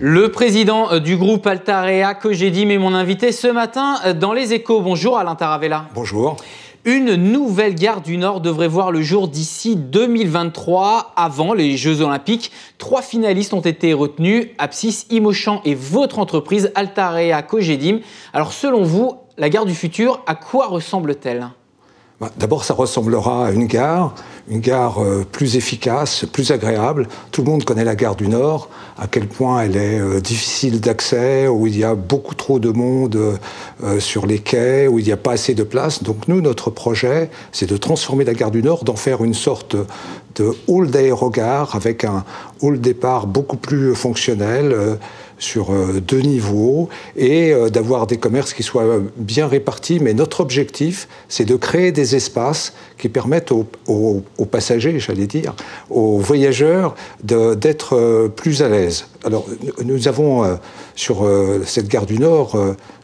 Le président du groupe Altarea Cogedim est mon invité ce matin dans Les Échos. Bonjour Alain Taravella. Bonjour. Une nouvelle gare du Nord devrait voir le jour d'ici 2023, avant les Jeux Olympiques. 3 finalistes ont été retenus, Apsys, Imochan et votre entreprise Altarea Cogedim. Alors selon vous, la gare du futur, à quoi ressemble-t-elle ? D'abord, ça ressemblera à une gare plus efficace, plus agréable. Tout le monde connaît la gare du Nord, à quel point elle est difficile d'accès, où il y a beaucoup trop de monde sur les quais, où il n'y a pas assez de place. Donc nous, notre projet, c'est de transformer la gare du Nord, d'en faire une sorte de hall d'aérogare, avec un hall départ beaucoup plus fonctionnel, sur 2 niveaux, et d'avoir des commerces qui soient bien répartis. Mais notre objectif, c'est de créer des espaces qui permettent aux passagers, j'allais dire, aux voyageurs, d'être plus à l'aise. Alors, nous avons, sur cette gare du Nord,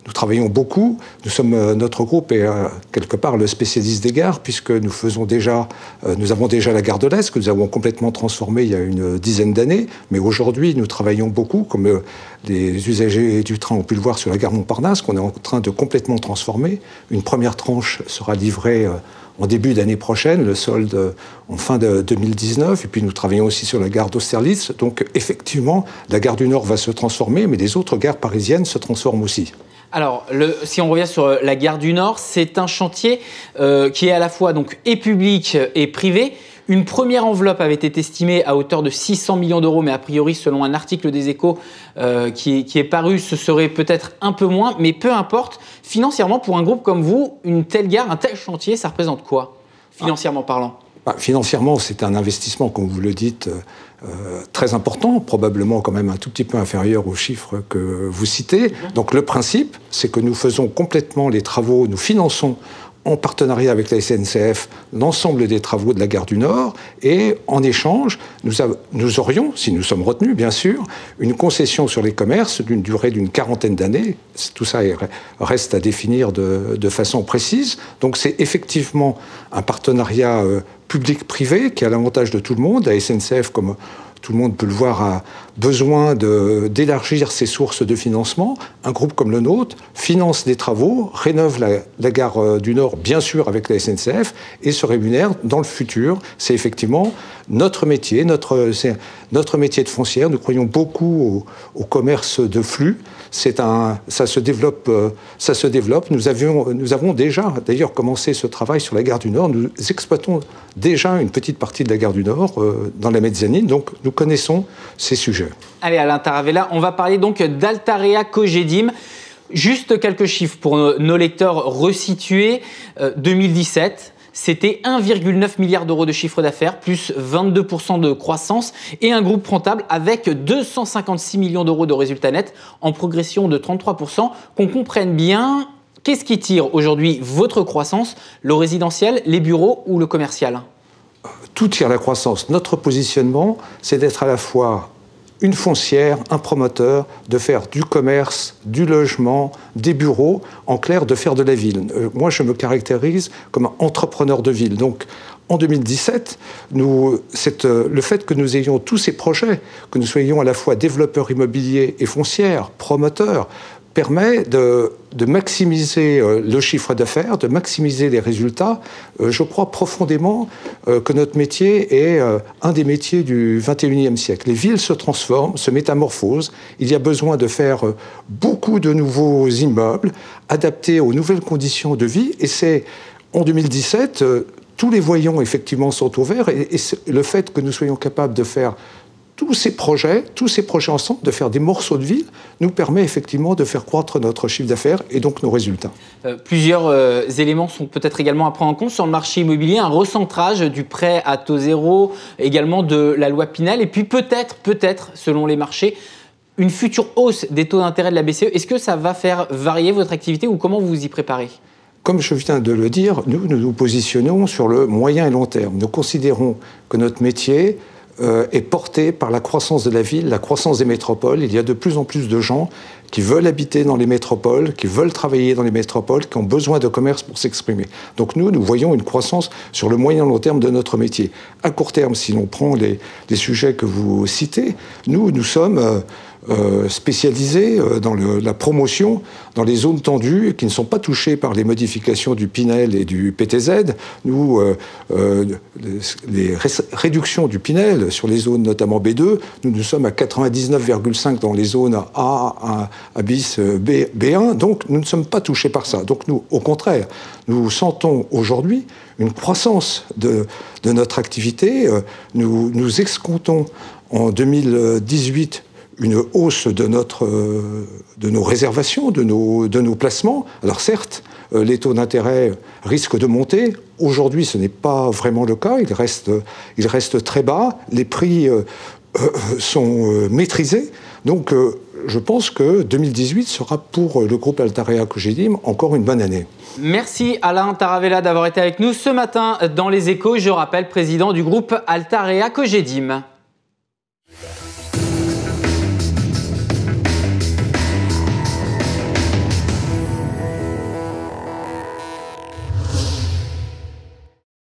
nous travaillons beaucoup. Notre groupe est quelque part le spécialiste des gares, puisque nous avons déjà la gare de l'Est, que nous avons complètement transformée il y a une dizaine d'années. Mais aujourd'hui, nous travaillons beaucoup, comme les usagers du train ont pu le voir sur la gare Montparnasse, qu'on est en train de complètement transformer. Une première tranche sera livrée en début d'année prochaine, le solde en fin de 2019. Et puis nous travaillons aussi sur la gare d'Austerlitz. Donc effectivement, la gare du Nord va se transformer, mais les autres gares parisiennes se transforment aussi. Alors, si on revient sur la gare du Nord, c'est un chantier qui est à la fois donc, et public et privé. Une première enveloppe avait été estimée à hauteur de 600 millions d'euros, mais a priori, selon un article des Échos qui est paru, ce serait peut-être un peu moins. Mais peu importe, financièrement, pour un groupe comme vous, une telle gare, un tel chantier, ça représente quoi, financièrement parlant ? Financièrement, c'est un investissement, comme vous le dites, très important, probablement quand même un tout petit peu inférieur aux chiffres que vous citez. Donc le principe, c'est que nous faisons complètement les travaux, nous finançons en partenariat avec la SNCF l'ensemble des travaux de la gare du Nord, et en échange, nous aurions, si nous sommes retenus bien sûr, une concession sur les commerces d'une durée d'une 40aine d'années. Tout ça reste à définir de façon précise. Donc c'est effectivement un partenariat public-privé qui a l'avantage de tout le monde. La SNCF, comme tout le monde peut le voir, a besoin d'élargir ses sources de financement. Un groupe comme le nôtre finance des travaux, rénove la gare du Nord, bien sûr avec la SNCF, et se rémunère dans le futur. C'est effectivement notre métier, notre métier de foncière. Nous croyons beaucoup au commerce de flux. Ça se développe. Nous avons déjà, d'ailleurs, commencé ce travail sur la gare du Nord. Nous exploitons déjà une petite partie de la gare du Nord dans la mezzanine, donc nous connaissons ces sujets. Allez, Alain Taravella, on va parler donc d'Altarea Cogedim. Juste quelques chiffres pour nos lecteurs resitués. 2017, c'était 1,9 milliard d'euros de chiffre d'affaires, plus 22% de croissance, et un groupe rentable avec 256 millions d'euros de résultats nets, en progression de 33%. Qu'on comprenne bien, qu'est-ce qui tire aujourd'hui votre croissance, le résidentiel, les bureaux ou le commercial ? Tout tire la croissance. Notre positionnement, c'est d'être à la fois une foncière, un promoteur, de faire du commerce, du logement, des bureaux, en clair, de faire de la ville. Moi, je me caractérise comme un entrepreneur de ville. Donc, en 2017, le fait que nous ayons tous ces projets, que nous soyons à la fois développeurs immobiliers et foncières, promoteurs, permet de maximiser le chiffre d'affaires, de maximiser les résultats. Je crois profondément que notre métier est un des métiers du XXIe siècle. Les villes se transforment, se métamorphosent. Il y a besoin de faire beaucoup de nouveaux immeubles, adaptés aux nouvelles conditions de vie. Et c'est en 2017, tous les voyants effectivement sont ouverts. Et le fait que nous soyons capables de faire tous ces projets ensemble, de faire des morceaux de ville, nous permet effectivement de faire croître notre chiffre d'affaires et donc nos résultats. Plusieurs éléments sont peut-être également à prendre en compte sur le marché immobilier, un recentrage du prêt à taux zéro, également de la loi Pinel, et puis peut-être, selon les marchés, une future hausse des taux d'intérêt de la BCE. Est-ce que ça va faire varier votre activité ou comment vous vous y préparez ? Comme je viens de le dire, nous positionnons sur le moyen et long terme. Nous considérons que notre métier est porté par la croissance de la ville, la croissance des métropoles. Il y a de plus en plus de gens qui veulent habiter dans les métropoles, qui veulent travailler dans les métropoles, qui ont besoin de commerce pour s'exprimer. Donc nous voyons une croissance sur le moyen long terme de notre métier. À court terme, si l'on prend les sujets que vous citez, nous sommes spécialisés dans la promotion dans les zones tendues qui ne sont pas touchées par les modifications du Pinel et du PTZ. Nous, les réductions du Pinel sur les zones notamment B2, nous sommes à 99,5 dans les zones A bis, B1, donc nous ne sommes pas touchés par ça. Donc nous, au contraire, nous sentons aujourd'hui une croissance de notre activité. Nous escomptons en 2018 une hausse de nos réservations, de nos placements. Alors certes, les taux d'intérêt risquent de monter. Aujourd'hui, ce n'est pas vraiment le cas. Ils restent très bas. Les prix sont maîtrisés. Donc, je pense que 2018 sera pour le groupe Altarea Cogedim encore une bonne année. Merci Alain Taravella d'avoir été avec nous ce matin dans Les Échos. Je rappelle, président du groupe Altarea Cogedim.